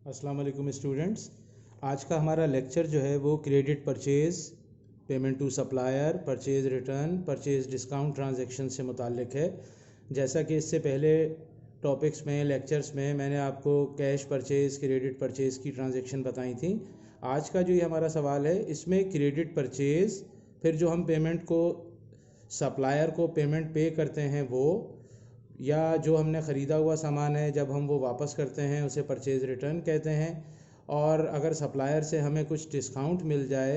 अस्सलाम वालेकुम स्टूडेंट्स। आज का हमारा लेक्चर जो है वो credit purchase, payment to supplier, purchase return, purchase discount transaction से मुताल्लिक है। जैसा कि इससे पहले टॉपिक्स में लेक्चर्स में मैंने आपको कैश परचेज़, क्रेडिट परचेज़ की ट्रांजैक्शन बताई थी। आज का जो ये हमारा सवाल है इसमें क्रेडिट परचेज़, फिर जो हम पेमेंट को सप्लायर को पेमेंट पे करते हैं वो, या जो हमने ख़रीदा हुआ सामान है जब हम वो वापस करते हैं उसे परचेज़ रिटर्न कहते हैं। और अगर सप्लायर से हमें कुछ डिस्काउंट मिल जाए,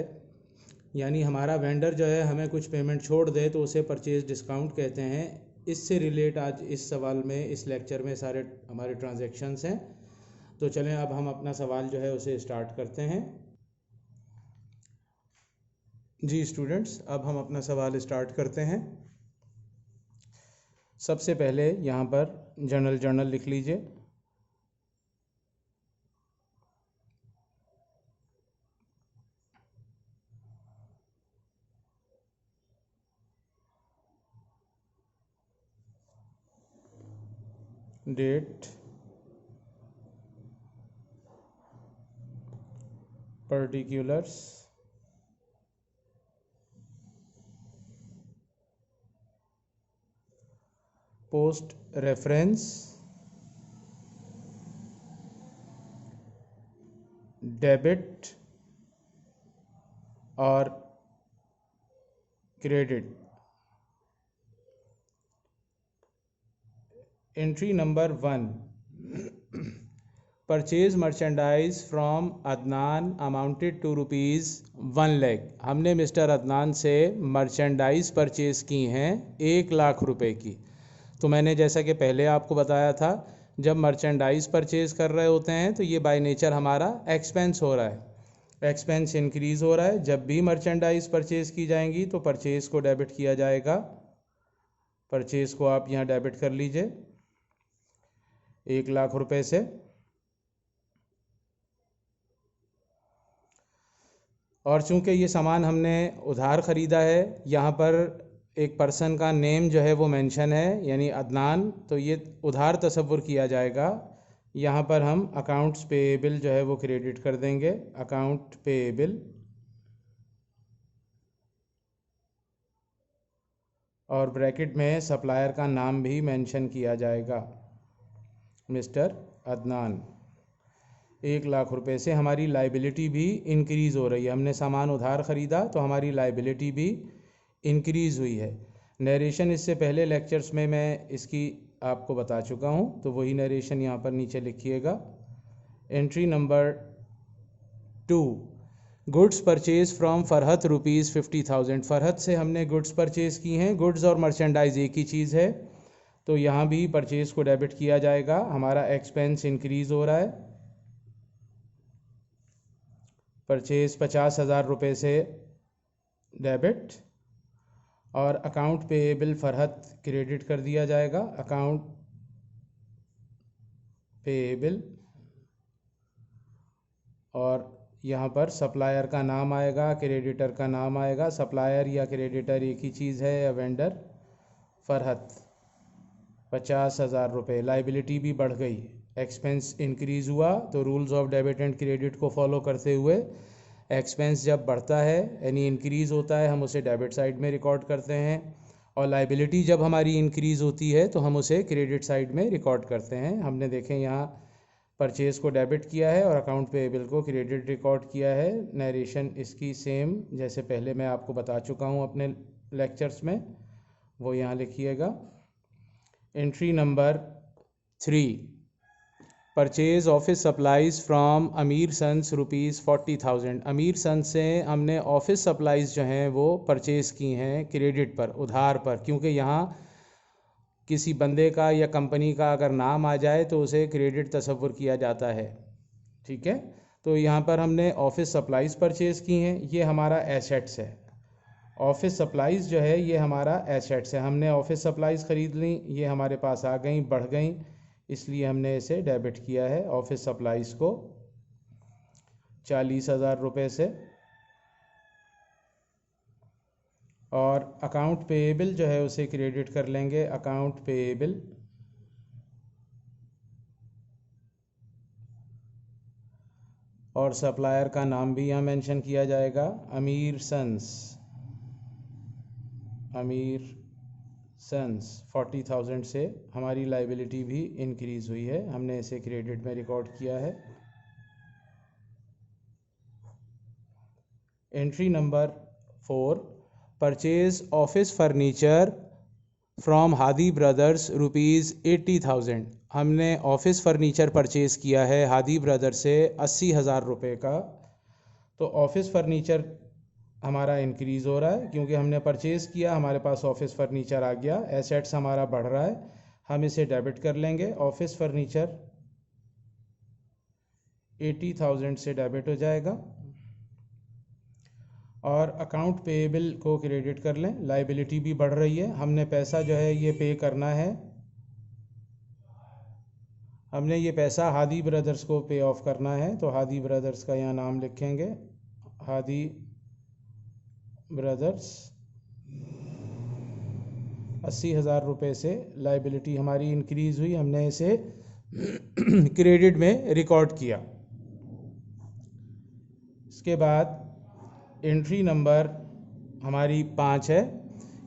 यानी हमारा वेंडर जो है हमें कुछ पेमेंट छोड़ दे तो उसे परचेज़ डिस्काउंट कहते हैं। इससे रिलेट आज इस सवाल में, इस लेक्चर में सारे हमारे ट्रांजैक्शंस हैं। तो चलें अब हम अपना सवाल जो है उसे स्टार्ट करते हैं। जी स्टूडेंट्स, अब हम अपना सवाल स्टार्ट करते हैं। सबसे पहले यहाँ पर जर्नल लिख लीजिए। Date, particulars, post reference, debit और credit. Entry number 1, purchase merchandise from Adnan amounted to ₹1,00,000। हमने मिस्टर अदनान से मर्चेंडाइज परचेज़ की हैं 1,00,000 रुपए की। तो मैंने जैसा कि पहले आपको बताया था, जब मर्चेंडाइज परचेज़ कर रहे होते हैं तो ये बाय नेचर हमारा एक्सपेंस हो रहा है, एक्सपेंस इंक्रीज़ हो रहा है। जब भी मर्चेंडाइज परचेज़ की जाएंगी तो परचेज़ को डेबिट किया जाएगा। परचेज़ को आप यहाँ डेबिट कर लीजिए 1,00,000 रुपए से। और चूंकि ये सामान हमने उधार ख़रीदा है, यहाँ पर एक पर्सन का नेम जो है वो मेंशन है, यानी अदनान, तो ये उधार तसव्वुर किया जाएगा। यहाँ पर हम अकाउंट्स पेएबल जो है वो क्रेडिट कर देंगे, अकाउंट पेएबल, और ब्रैकेट में सप्लायर का नाम भी मेंशन किया जाएगा, मिस्टर अदनान। 1,00,000 रुपए से हमारी लाइबिलिटी भी इंक्रीज़ हो रही है। हमने सामान उधार ख़रीदा तो हमारी लाइबिलिटी भी इंक्रीज़ हुई है। नरेशन इससे पहले लेक्चर्स में मैं इसकी आपको बता चुका हूँ, तो वही नरेशन यहाँ पर नीचे लिखिएगा। Entry number 2, goods purchase from Farhat ₹50,000। Farhat से हमने गुड्स परचेज़ की हैं। गुड्स और मर्चेंडाइज एक ही चीज़ है, तो यहाँ भी परचेज़ को डेबिट किया जाएगा। हमारा एक्सपेंस इंक्रीज़ हो रहा है। परचेज़ 50,000 रुपये से डेबिट, और अकाउंट पेएबल फ़रहत क्रेडिट कर दिया जाएगा, अकाउंट पेएबल। और यहाँ पर सप्लायर का नाम आएगा, क्रेडिटर का नाम आएगा। सप्लायर या क्रेडिटर एक ही चीज़ है, या वेंडर। फ़रहत 50,000 रुपये। लाइबिलिटी भी बढ़ गई, एक्सपेंस इंक्रीज़ हुआ, तो rules of debit and credit को फॉलो करते हुए एक्सपेंस जब बढ़ता है यानी इंक्रीज़ होता है, हम उसे डेबिट साइड में रिकॉर्ड करते हैं, और लाइबिलिटी जब हमारी इंक्रीज़ होती है तो हम उसे क्रेडिट साइड में रिकॉर्ड करते हैं। हमने देखें यहाँ परचेज़ को डेबिट किया है और अकाउंट पेएबल को क्रेडिट रिकॉर्ड किया है। नरेशन इसकी सेम जैसे पहले मैं आपको बता चुका हूँ अपने लेक्चर्स में, वो यहाँ लिखिएगा। Entry number 3, purchase office supplies from अमीर सन्स ₹40,000। अमीर सन्स से हमने ऑफिस सप्लाइज़ जो हैं वो परचेज़ की हैं क्रेडिट पर, उधार पर, क्योंकि यहाँ किसी बंदे का या कंपनी का अगर नाम आ जाए तो उसे क्रेडिट तसव्वुर किया जाता है। ठीक है, तो यहाँ पर हमने ऑफिस सप्लाइज़ परचेज़ की हैं, ये हमारा एसेट्स है। ऑफिस सप्लाइज़ जो है ये हमारा एसेट्स है। हमने ऑफिस सप्लाइज़ ख़रीद ली, ये हमारे पास आ गई, बढ़ गई, इसलिए हमने इसे डेबिट किया है, ऑफिस सप्लाइज़ को 40,000 रुपये से। और अकाउंट पेएबल जो है उसे क्रेडिट कर लेंगे, अकाउंट पेएबल और सप्लायर का नाम भी यहाँ मेंशन किया जाएगा, अमीर सन्स 40,000 से हमारी लाइबिलिटी भी इंक्रीज़ हुई है, हमने इसे क्रेडिट में रिकॉर्ड किया है। Entry number 4, purchase office furniture from Hadi brothers ₹80,000। हमने ऑफिस फर्नीचर परचेज़ किया है हादी ब्रदर से 80,000 रुपये का। तो ऑफिस फर्नीचर हमारा इंक्रीज़ हो रहा है क्योंकि हमने परचेज़ किया, हमारे पास ऑफिस फर्नीचर आ गया, एसेट्स हमारा बढ़ रहा है, हम इसे डेबिट कर लेंगे। ऑफिस फर्नीचर 80,000 से डेबिट हो जाएगा और अकाउंट पेएबल को क्रेडिट कर लें। लाइबिलिटी भी बढ़ रही है, हमने पैसा जो है ये पे करना है, हमने ये पैसा हादी ब्रदर्स को पे ऑफ करना है। तो हादी ब्रदर्स का यहाँ नाम लिखेंगे, हादी ब्रदर्स। 80,000 रुपये से लाइबिलिटी हमारी इंक्रीज़ हुई, हमने इसे क्रेडिट में रिकॉर्ड किया। इसके बाद एंट्री नंबर हमारी 5 है,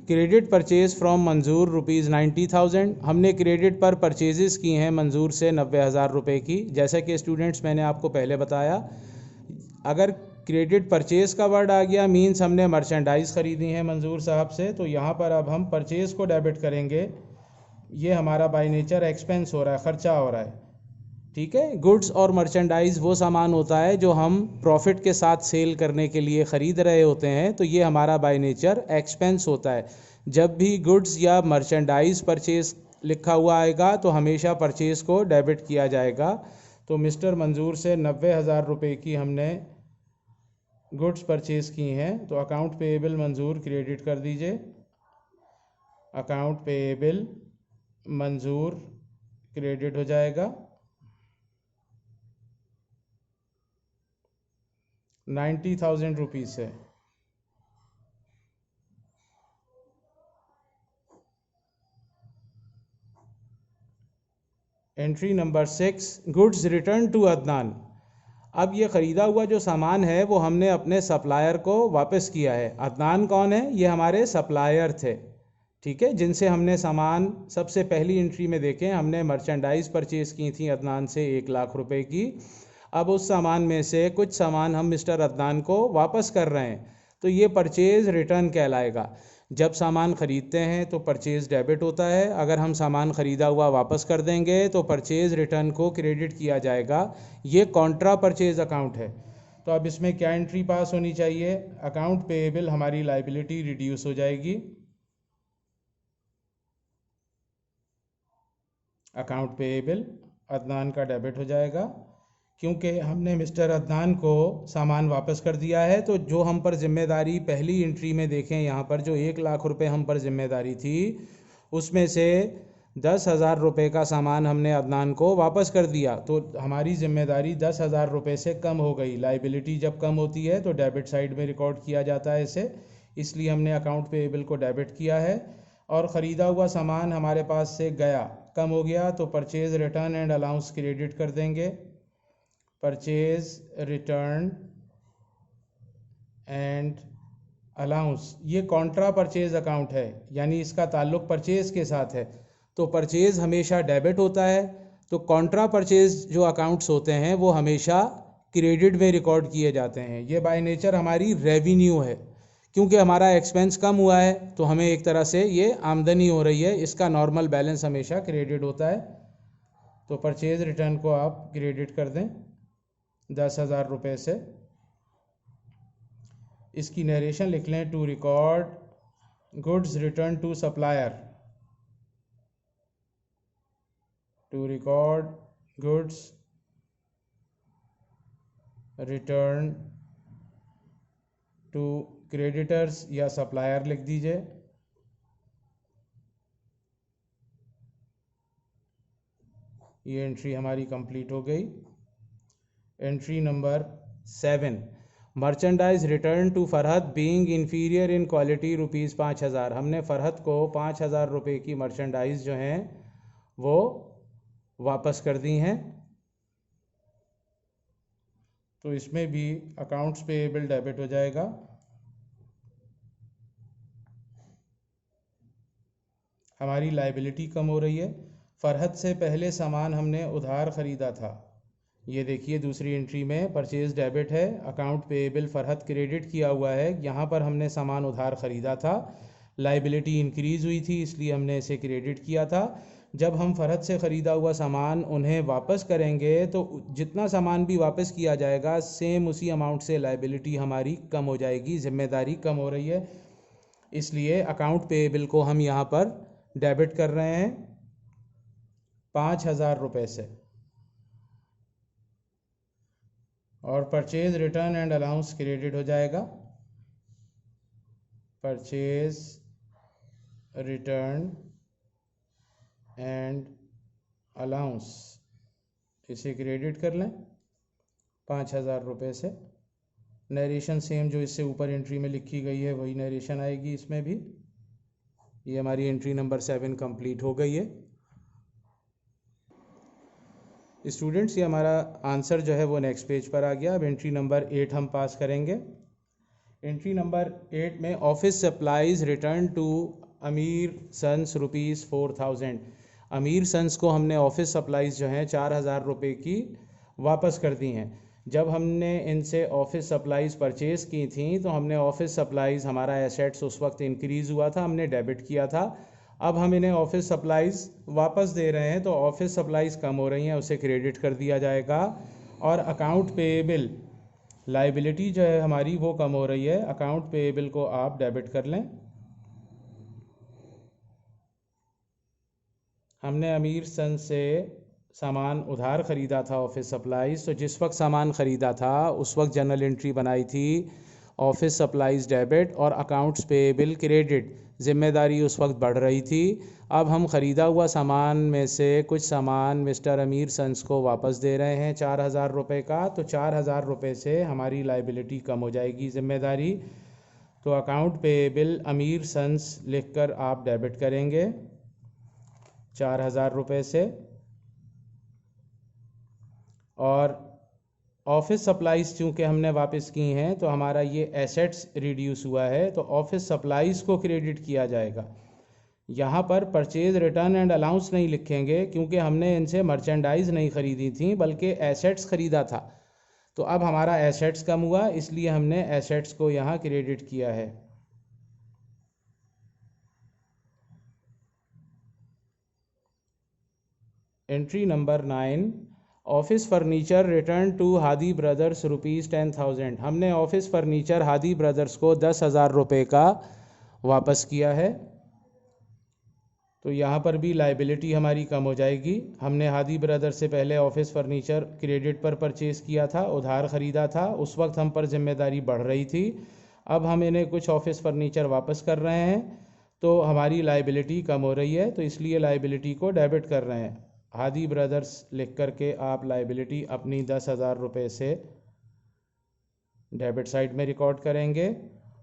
क्रेडिट परचेज़ फ्रॉम मंजूर ₹90,000। हमने क्रेडिट पर परचेजेस की हैं मंजूर से 90,000 रुपये की। जैसा कि स्टूडेंट्स मैंने आपको पहले बताया, अगर क्रेडिट परचेज़ का वर्ड आ गया मींस हमने मर्चेंडाइज़ ख़रीदी है मंजूर साहब से, तो यहाँ पर अब हम परचेज़ को डेबिट करेंगे। ये हमारा बाय नेचर एक्सपेंस हो रहा है, ख़र्चा हो रहा है, ठीक है। गुड्स और मर्चेंडाइज़ वो सामान होता है जो हम प्रॉफिट के साथ सेल करने के लिए ख़रीद रहे होते हैं, तो ये हमारा बाय नेचर एक्सपेंस होता है। जब भी गुड्स या मर्चेंडाइज़ परचेज़ लिखा हुआ आएगा तो हमेशा परचेज़ को डेबिट किया जाएगा। तो मिस्टर मंजूर से 90,000 रुपये की हमने गुड्स परचेज़ की हैं, तो अकाउंट पेएबल मंजूर क्रेडिट कर दीजिए, अकाउंट पेएबल मंजूर क्रेडिट हो जाएगा 90,000 रुपीज़ से। Entry number 6, goods return to Adnan. अब ये ख़रीदा हुआ जो सामान है वो हमने अपने सप्लायर को वापस किया है। अदनान कौन है? ये हमारे सप्लायर थे, ठीक है, जिनसे हमने सामान सबसे पहली एंट्री में देखें, हमने मर्चेंडाइज़ परचेज़ की थी अदनान से 1,00,000 रुपए की। अब उस सामान में से कुछ सामान हम मिस्टर अदनान को वापस कर रहे हैं, तो ये परचेज़ रिटर्न कहलाएगा। जब सामान ख़रीदते हैं तो परचेज़ डेबिट होता है, अगर हम सामान ख़रीदा हुआ वापस कर देंगे तो परचेज़ रिटर्न को क्रेडिट किया जाएगा। ये कॉन्ट्रा परचेज़ अकाउंट है। तो अब इसमें क्या एंट्री पास होनी चाहिए? अकाउंट पेएबल हमारी लाइबिलिटी रिड्यूस हो जाएगी, अकाउंट पेएबल अदनान का डेबिट हो जाएगा क्योंकि हमने मिस्टर अदनान को सामान वापस कर दिया है। तो जो हम पर ज़िम्मेदारी पहली एंट्री में देखें, यहाँ पर जो 1,00,000 रुपये हम पर ज़िम्मेदारी थी, उसमें से 10,000 रुपये का सामान हमने अदनान को वापस कर दिया, तो हमारी ज़िम्मेदारी 10,000 रुपये से कम हो गई। लाइबिलिटी जब कम होती है तो डेबिट साइड में रिकॉर्ड किया जाता है इसे, इसलिए हमने अकाउंट पेएबल को डेबिट किया है। और ख़रीदा हुआ सामान हमारे पास से गया, कम हो गया, तो purchase return and allowance credit कर देंगे, परचेज़ रिटर्न एंड अलाउंस। ये कॉन्ट्रा परचेज़ अकाउंट है, यानी इसका ताल्लुक़ परचेज़ के साथ है, तो परचेज़ हमेशा डेबिट होता है। तो कॉन्ट्रा परचेज़ जो अकाउंट्स होते हैं वो हमेशा क्रेडिट में रिकॉर्ड किए जाते हैं। ये बाय नेचर हमारी रेवेन्यू है, क्योंकि हमारा एक्सपेंस कम हुआ है तो हमें एक तरह से ये आमदनी हो रही है, इसका नॉर्मल बैलेंस हमेशा क्रेडिट होता है। तो परचेज़ रिटर्न को आप क्रेडिट कर दें 10,000 रुपये से। इसकी नरेशन लिख लें, to record goods return to supplier, to record goods return to creditors या सप्लायर लिख दीजिए। ये एंट्री हमारी कंप्लीट हो गई। Entry number 7, merchandise return to Farhat being inferior in quality ₹5,000। हमने फ़रहत को 5,000 रुपये की मर्चेंडाइज़ जो हैं वो वापस कर दी हैं। तो इसमें भी अकाउंट्स पेएबल डेबिट हो जाएगा। हमारी लाइबिलिटी कम हो रही है। फरहत से पहले सामान हमने उधार ख़रीदा था, ये देखिए दूसरी एंट्री में परचेज डेबिट है, अकाउंट पेएबल फरहत क्रेडिट किया हुआ है। यहाँ पर हमने सामान उधार ख़रीदा था, लाइबिलिटी इंक्रीज़ हुई थी इसलिए हमने इसे क्रेडिट किया था। जब हम फरहत से ख़रीदा हुआ सामान उन्हें वापस करेंगे तो जितना सामान भी वापस किया जाएगा सेम उसी अमाउंट से लाइबिलिटी हमारी कम हो जाएगी, ज़िम्मेदारी कम हो रही है, इसलिए अकाउंट पेएबल को हम यहाँ पर डेबिट कर रहे हैं 5,000 रुपये से। और purchase return and allowance credit हो जाएगा। परचेज रिटर्न एंड अलाउंस इसे क्रेडिट कर लें 5,000 रुपये से। नरेशन सेम जो इससे ऊपर एंट्री में लिखी गई है वही नरेशन आएगी इसमें भी। ये हमारी एंट्री नंबर 7 कंप्लीट हो गई है। स्टूडेंट्स ये हमारा आंसर जो है वो नेक्स्ट पेज पर आ गया। अब एंट्री नंबर 8 हम पास करेंगे। एंट्री नंबर 8 में office supplies return to Amir sons ₹4,000। अमीर सन्स को हमने ऑफिस सप्लाईज जो हैं 4,000 रुपये की वापस कर दी हैं। जब हमने इनसे ऑफिस सप्लाईज परचेज़ की थी तो हमने ऑफिस सप्लाईज, हमारा एसेट्स उस वक्त इंक्रीज़ हुआ था, हमने डेबिट किया था। अब हम इन्हें ऑफिस सप्लाईज़ वापस दे रहे हैं तो ऑफिस सप्लाईज़ कम हो रही हैं, उसे क्रेडिट कर दिया जाएगा। और अकाउंट पेएबल लाइबिलिटी जो है हमारी वो कम हो रही है, अकाउंट पेएबल को आप डेबिट कर लें। हमने अमीर सन से सामान उधार ख़रीदा था ऑफिस सप्लाईज़, तो जिस वक्त सामान ख़रीदा था उस वक्त जनरल एंट्री बनाई थी ऑफिस सप्लाईज़ डेबिट और अकाउंट्स पेएबल क्रेडिट। ज़िम्मेदारी उस वक्त बढ़ रही थी। अब हम ख़रीदा हुआ सामान में से कुछ सामान मिस्टर अमीर सन्स को वापस दे रहे हैं 4,000 रुपये का, तो 4,000 रुपये से हमारी लाइबिलिटी कम हो जाएगी, ज़िम्मेदारी। तो अकाउंट पेएबल अमीर सन्स लिखकर आप डेबिट करेंगे 4,000 रुपये से। और ऑफिस सप्लाईज़ चूँकि हमने वापस की हैं तो हमारा ये एसेट्स रिड्यूस हुआ है, तो ऑफिस सप्लाईज़ को क्रेडिट किया जाएगा। यहाँ पर परचेज रिटर्न एंड अलाउंस नहीं लिखेंगे क्योंकि हमने इनसे मर्चेंडाइज़ नहीं ख़रीदी थी बल्कि एसेट्स ख़रीदा था। तो अब हमारा एसेट्स कम हुआ इसलिए हमने एसेट्स को यहाँ क्रेडिट किया है। Entry number 9 office furniture return to Hadi brothers ₹10,000। हमने ऑफिस फर्नीचर हादी ब्रदर्स को 10,000 रुपये का वापस किया है, तो यहाँ पर भी लाइबिलिटी हमारी कम हो जाएगी। हमने हादी ब्रदर्स से पहले ऑफिस फर्नीचर क्रेडिट पर परचेज़ किया था, उधार ख़रीदा था, उस वक्त हम पर जिम्मेदारी बढ़ रही थी। अब हम इन्हें कुछ ऑफिस फर्नीचर वापस कर रहे हैं तो हमारी लाइबिलिटी कम हो रही है, तो इसलिए लाइबिलिटी को डेबिट कर रहे हैं। हादी ब्रदर्स लिख कर के आप लाइबिलिटी अपनी 10,000 रुपये से डेबिट साइड में रिकॉर्ड करेंगे।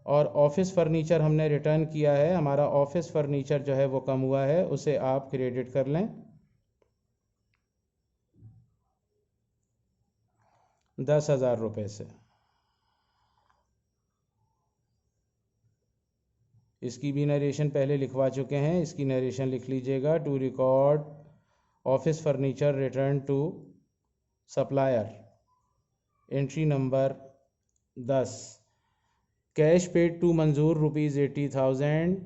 और ऑफिस फर्नीचर हमने रिटर्न किया है, हमारा ऑफिस फर्नीचर जो है वो कम हुआ है, उसे आप क्रेडिट कर लें 10,000 रुपये से। इसकी भी नरेशन पहले लिखवा चुके हैं, इसकी नरेशन लिख लीजिएगा। To record office furniture return to supplier. Entry number 10 cash paid to Manzoor ₹80,000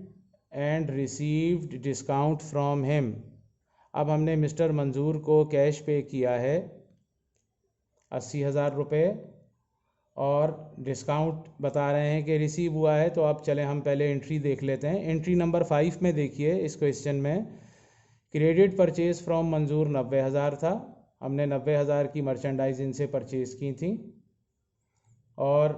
and received discount from him. अब हमने मिस्टर मंजूर को कैश पे किया है 80,000 रुपये और डिस्काउंट बता रहे हैं कि रिसीव हुआ है। तो अब चलें हम पहले एंट्री देख लेते हैं। एंट्री नंबर 5 में देखिए इस क्वेश्चन में क्रेडिट परचेज़ फ्रॉम मंजूर 90,000 था, हमने 90,000 की मर्चेंडाइज इनसे परचेज़ की थी। और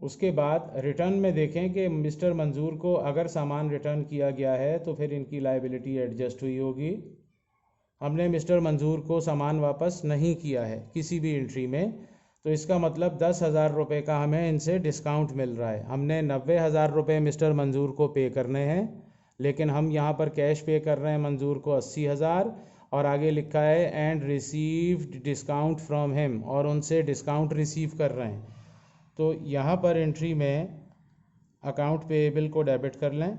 उसके बाद रिटर्न में देखें कि मिस्टर मंजूर को अगर सामान रिटर्न किया गया है तो फिर इनकी लाइबिलिटी एडजस्ट हुई होगी। हमने मिस्टर मंजूर को सामान वापस नहीं किया है किसी भी एंट्री में, तो इसका मतलब 10,000 रुपये का हमें इनसे डिस्काउंट मिल रहा है। हमने 90,000 रुपये मिस्टर मंजूर को पे करने हैं, लेकिन हम यहाँ पर कैश पे कर रहे हैं मंजूर को 80,000 और आगे लिखा है and received discount from him, और उनसे डिस्काउंट रिसीव कर रहे हैं। तो यहाँ पर एंट्री में अकाउंट पेएबल को डेबिट कर लें।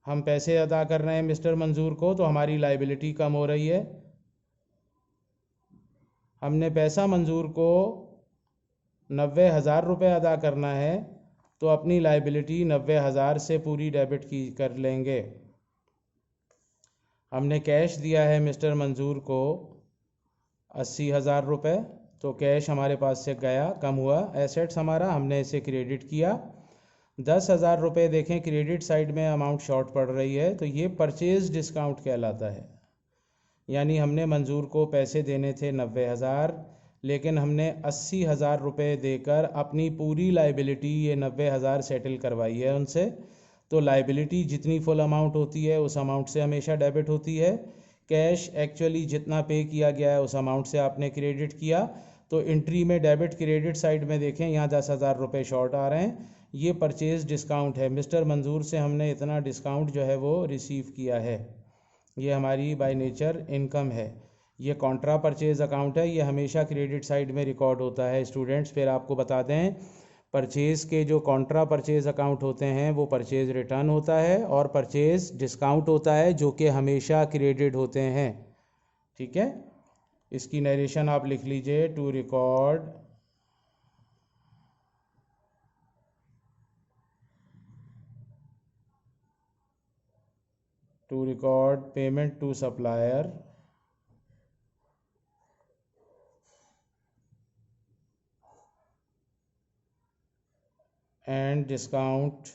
हम पैसे अदा कर रहे हैं मिस्टर मंजूर को, तो हमारी लाइबिलिटी कम हो रही है। हमने पैसा मंजूर को 90,000 रुपये अदा करना है, तो अपनी लाइबिलिटी 90,000 से पूरी डेबिट की कर लेंगे। हमने कैश दिया है मिस्टर मंजूर को 80,000 रुपये, तो कैश हमारे पास से गया, कम हुआ। एसेट्स हमारा, हमने इसे क्रेडिट किया। 10,000 रुपये देखें क्रेडिट साइड में अमाउंट शॉर्ट पड़ रही है, तो ये परचेज डिस्काउंट कहलाता है। यानी हमने मंजूर को पैसे देने थे 90,000, लेकिन हमने 80,000 रुपये देकर अपनी पूरी लाइबिलिटी ये 90,000 सेटल करवाई है उनसे। तो लाइबिलिटी जितनी फुल अमाउंट होती है उस अमाउंट से हमेशा डेबिट होती है। कैश एक्चुअली जितना पे किया गया है उस अमाउंट से आपने क्रेडिट किया। तो एंट्री में डेबिट क्रेडिट साइड में देखें, यहाँ 10,000 रुपये शॉर्ट आ रहे हैं, ये परचेज डिस्काउंट है। मिस्टर मंजूर से हमने इतना डिस्काउंट जो है वो रिसीव किया है, ये हमारी बाय नेचर इनकम है। ये कॉन्ट्रा परचेज अकाउंट है, ये हमेशा क्रेडिट साइड में रिकॉर्ड होता है स्टूडेंट्स। फिर आपको बता दें, परचेज के जो कॉन्ट्रा परचेज अकाउंट होते हैं वो परचेज रिटर्न होता है, और परचेज डिस्काउंट होता है जो कि हमेशा क्रेडिट होते हैं। ठीक है, इसकी नरेशन आप लिख लीजिए। To record payment to supplier and discount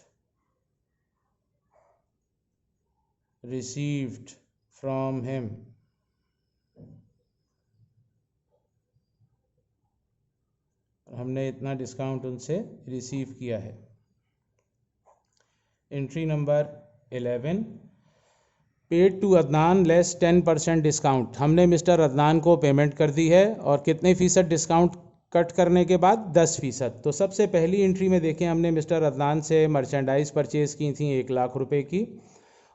received from him। हमने इतना डिस्काउंट उनसे रिसीव किया है। Entry number 11, paid to Adnan less 10% discount. हमने मिस्टर अदनान को पेमेंट कर दी है, और कितने फ़ीसद डिस्काउंट कट करने के बाद? 10%। तो सबसे पहली एंट्री में देखें, हमने मिस्टर अदनान से मर्चेंडाइज़ परचेज़ की थी 1 लाख रुपए की,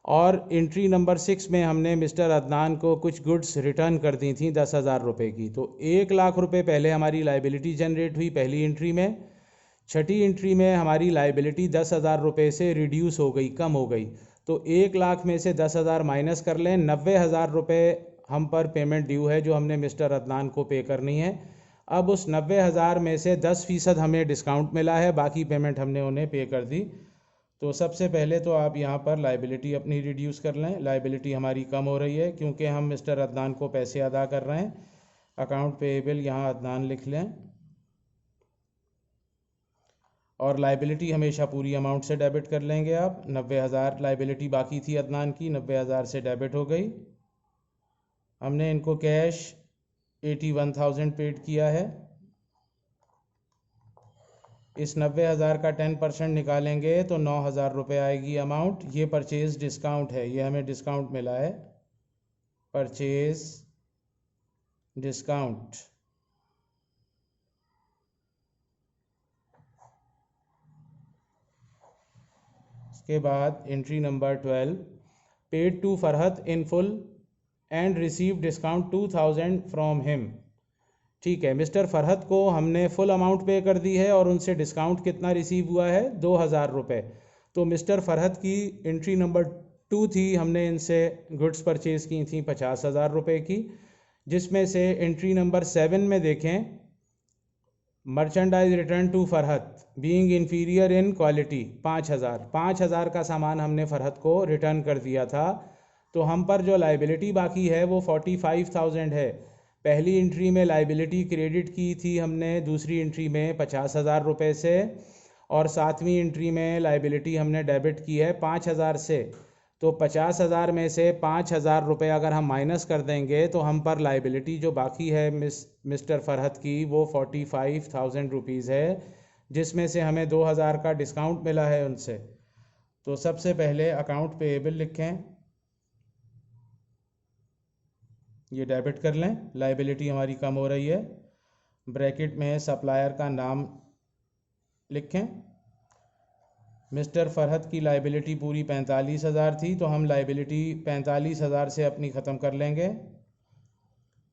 और एंट्री नंबर 6 में हमने मिस्टर अदनान को कुछ गुड्स रिटर्न कर दी थी 10,000 रुपये की। तो 1 लाख रुपए पहले हमारी लाइबिलिटी जनरेट हुई पहली एंट्री में। छठी एंट्री में हमारी लाइबिलिटी 10,000 रुपये से रिड्यूस हो गई, कम हो गई। तो 1 लाख में से 10,000 माइनस कर लें, 90,000 रुपये हम पर पेमेंट ड्यू है जो हमने मिस्टर अदनान को पे करनी है। अब उस 90,000 में से 10% हमें डिस्काउंट मिला है, बाकी पेमेंट हमने उन्हें पे कर दी। तो सबसे पहले तो आप यहाँ पर लाइबिलिटी अपनी रिड्यूस कर लें। लाइबिलिटी हमारी कम हो रही है क्योंकि हम मिस्टर अदनान को पैसे अदा कर रहे हैं। अकाउंट पेएबल यहाँ अदनान लिख लें, और लाइबिलिटी हमेशा पूरी अमाउंट से डेबिट कर लेंगे आप। 90,000 लाइबिलिटी बाकी थी अदनान की, 90,000 से डेबिट हो गई। हमने इनको कैश 81,000 पेड किया है। इस 90,000 का 10% निकालेंगे तो 9,000 रुपये आएगी अमाउंट। ये परचेज डिस्काउंट है, ये हमें डिस्काउंट मिला है, परचेज डिस्काउंट। इसके बाद entry number 12, paid to Farhat in full and receive discount 2,000 from him. ठीक है, मिस्टर फरहत को हमने फुल अमाउंट पे कर दी है, और उनसे डिस्काउंट कितना रिसीव हुआ है? 2,000 रुपये। तो मिस्टर फरहत की एंट्री नंबर 2 थी, हमने इनसे गुड्स परचेज़ की थी 50,000 रुपये की, जिसमें से एंट्री नंबर 7 में देखें, merchandise return to Farhat being inferior in quality 5,000 का सामान हमने फरहत को रिटर्न कर दिया था। तो हम पर जो लाइबिलिटी बाकी है वो 45,000 है। पहली एंट्री में लाइबिलिटी क्रेडिट की थी हमने, दूसरी एंट्री में 50,000 रुपये से, और सातवीं एंट्री में लाइबिलिटी हमने डेबिट की है 5,000 से। तो 50,000 में से 5,000 रुपये अगर हम माइनस कर देंगे तो हम पर लाइबिलिटी जो बाकी है मिस्टर फरहत की वो 45,000 रुपीज़ है, जिसमें से हमें 2,000 का डिस्काउंट मिला है उनसे। तो सबसे पहले अकाउंट पेएबल लिखें, ये डेबिट कर लें, लाइबिलिटी हमारी कम हो रही है। ब्रैकेट में सप्लायर का नाम लिखें। मिस्टर फरहत की लाइबिलिटी पूरी 45,000 थी, तो हम लाइबिलिटी 45,000 से अपनी ख़त्म कर लेंगे।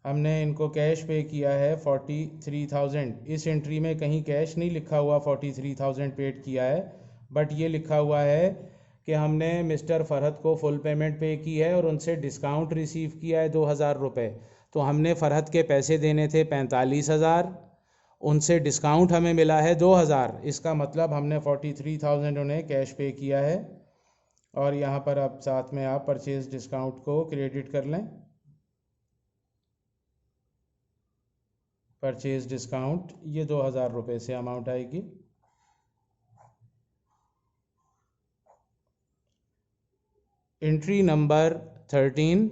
हमने इनको कैश पे किया है 43,000। इस एंट्री में कहीं कैश नहीं लिखा हुआ 43,000 पेड किया है, बट ये लिखा हुआ है कि हमने मिस्टर फरहत को फुल पेमेंट पे की है और उनसे डिस्काउंट रिसीव किया है 2,000 रुपये। तो हमने फ़रहत के पैसे देने थे 45,000, उनसे डिस्काउंट हमें मिला है 2,000। इसका मतलब हमने 43,000 उन्हें कैश पे किया है। और यहाँ पर अब साथ में आप परचेज डिस्काउंट को क्रेडिट कर लें। परचेज डिस्काउंट ये 2,000 रुपये से अमाउंट आएगी। Entry number 13,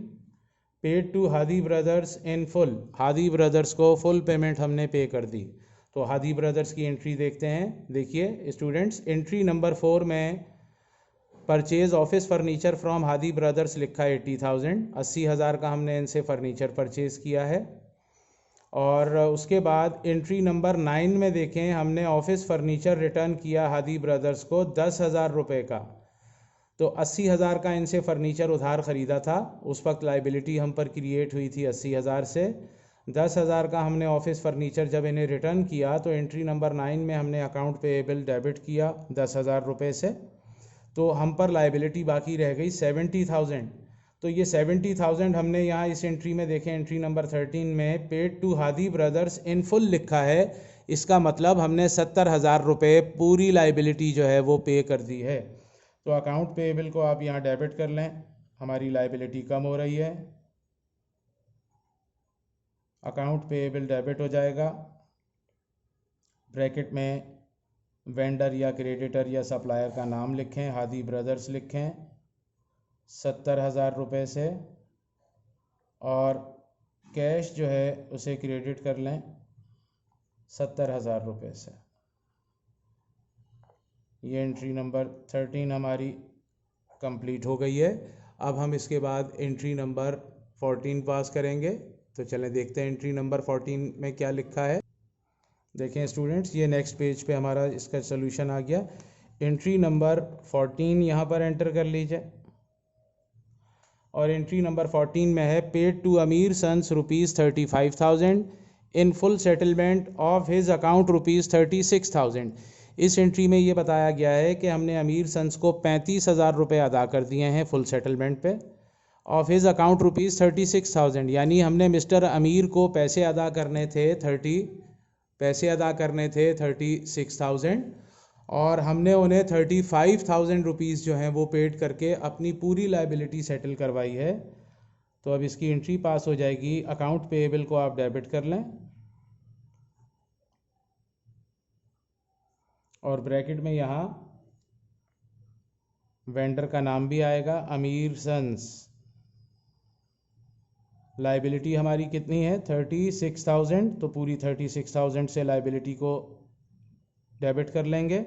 paid to Hadi brothers in full. Hadi brothers को फुल पेमेंट हमने पे कर दी। तो हादी ब्रदर्स की एंट्री देखते हैं। देखिए स्टूडेंट्स, एंट्री नंबर 4 में purchase office furniture from Hadi brothers लिखा है 80,000। 80,000 का हमने इनसे फर्नीचर परचेज़ किया है। और उसके बाद एंट्री नंबर 9 में देखें, हमने ऑफिस फर्नीचर रिटर्न किया हादी ब्रदर्स को 10,000 रुपये का। तो 80,000 का इनसे फ़र्नीचर उधार ख़रीदा था, उस वक्त लाइबिलिटी हम पर क्रिएट हुई थी 80,000 से। 10,000 का हमने ऑफिस फर्नीचर जब इन्हें रिटर्न किया तो एंट्री नंबर 9 में हमने अकाउंट पेएबल डेबिट किया 10,000 रुपये से। तो हम पर लाइबिलिटी बाकी रह गई 70,000। तो ये 70,000 हमने यहाँ इस एंट्री में देखें, एंट्री नंबर 13 में paid to Hadi brothers in full लिखा है। इसका मतलब हमने 70,000 रुपये पूरी लाइबिलिटी जो है वो पे कर दी है। तो अकाउंट पेएबल को आप यहाँ डेबिट कर लें, हमारी लाइबिलिटी कम हो रही है। अकाउंट पेएबल डेबिट हो जाएगा। ब्रैकेट में वेंडर या क्रेडिटर या सप्लायर का नाम लिखें, हादी ब्रदर्स लिखें 70,000 रुपये से, और कैश जो है उसे क्रेडिट कर लें 70,000 रुपये से। ये एंट्री नंबर 13 हमारी कंप्लीट हो गई है। अब हम इसके बाद एंट्री नंबर 14 पास करेंगे। तो चलें देखते हैं एंट्री नंबर 14 में क्या लिखा है। देखें स्टूडेंट्स, ये नेक्स्ट पेज पे हमारा इसका सॉल्यूशन आ गया। एंट्री नंबर 14 यहाँ पर एंटर कर लीजिए, और एंट्री नंबर 14 में है paid to Amir sons ₹35,000 in full settlement of his account ₹36,000। इस एंट्री में ये बताया गया है कि हमने अमीर सन्स को 35,000 रुपये अदा कर दिए हैं फुल सेटलमेंट पे, ऑफ हिज अकाउंट ₹36,000। यानी हमने मिस्टर अमीर को पैसे अदा करने थे 36,000, और हमने उन्हें 35,000 रुपीज़ जो हैं वो पेड करके अपनी पूरी लाइबिलिटी सेटल करवाई है। तो अब इसकी एंट्री पास हो जाएगी। अकाउंट पेएबल को आप डेबिट कर लें, और ब्रैकेट में यहाँ वेंडर का नाम भी आएगा, अमीर सन्स। लाइबिलिटी हमारी कितनी है 36,000, तो पूरी 36,000 से लाइबिलिटी को डेबिट कर लेंगे।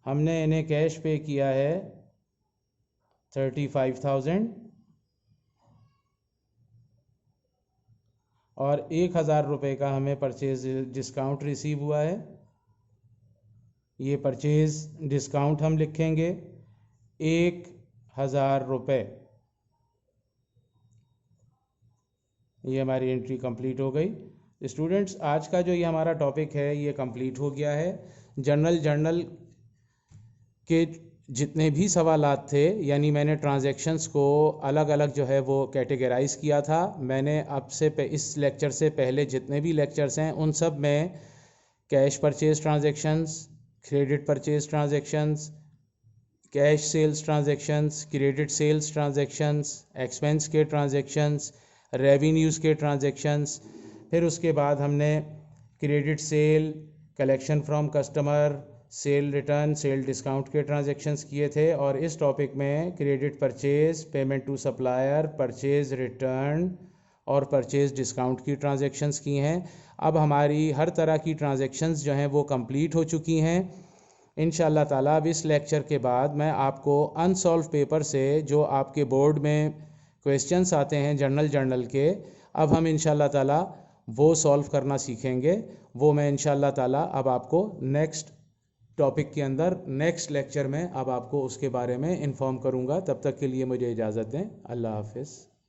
हमने इन्हें कैश पे किया है 35,000, और 1,000 रुपये का हमें परचेज डिस्काउंट रिसीव हुआ है। ये परचेज डिस्काउंट हम लिखेंगे 1,000 रुपये। ये हमारी एंट्री कंप्लीट हो गई। स्टूडेंट्स, आज का जो ये हमारा टॉपिक है ये कंप्लीट हो गया है। जर्नल के जितने भी सवालात थे, यानी मैंने ट्रांजैक्शंस को अलग अलग जो है वो कैटेगराइज़ किया था। मैंने अब से इस लेक्चर से पहले जितने भी लेक्चर्स हैं उन सब में cash purchase transactions, credit purchase transactions, cash sales transactions, credit sales transactions, expense के ट्रांजैक्शंस, रेवेन्यूज़ के ट्रांजैक्शंस, फिर उसके बाद हमने credit sale, collection from customer, sale return, sale discount के ट्रांजैक्शंस किए थे। और इस टॉपिक में credit purchase, payment to supplier, purchase return और परचेज डिस्काउंट की ट्रांजैक्शंस की हैं। अब हमारी हर तरह की ट्रांजैक्शंस जो हैं वो कंप्लीट हो चुकी हैं। इंशाअल्लाह ताला अब इस लेक्चर के बाद मैं आपको अनसॉल्व पेपर से जो आपके बोर्ड में क्वेश्चंस आते हैं जर्नल के, अब हम इंशाअल्लाह ताला वो सॉल्व करना सीखेंगे। वो मैं इंशाअल्लाह ताला अब आपको नेक्स्ट टॉपिक के अंदर नेक्स्ट लेक्चर में अब आपको उसके बारे में इन्फॉर्म करूँगा। तब तक के लिए मुझे इजाज़त दें। अल्लाह हाफ़िज़।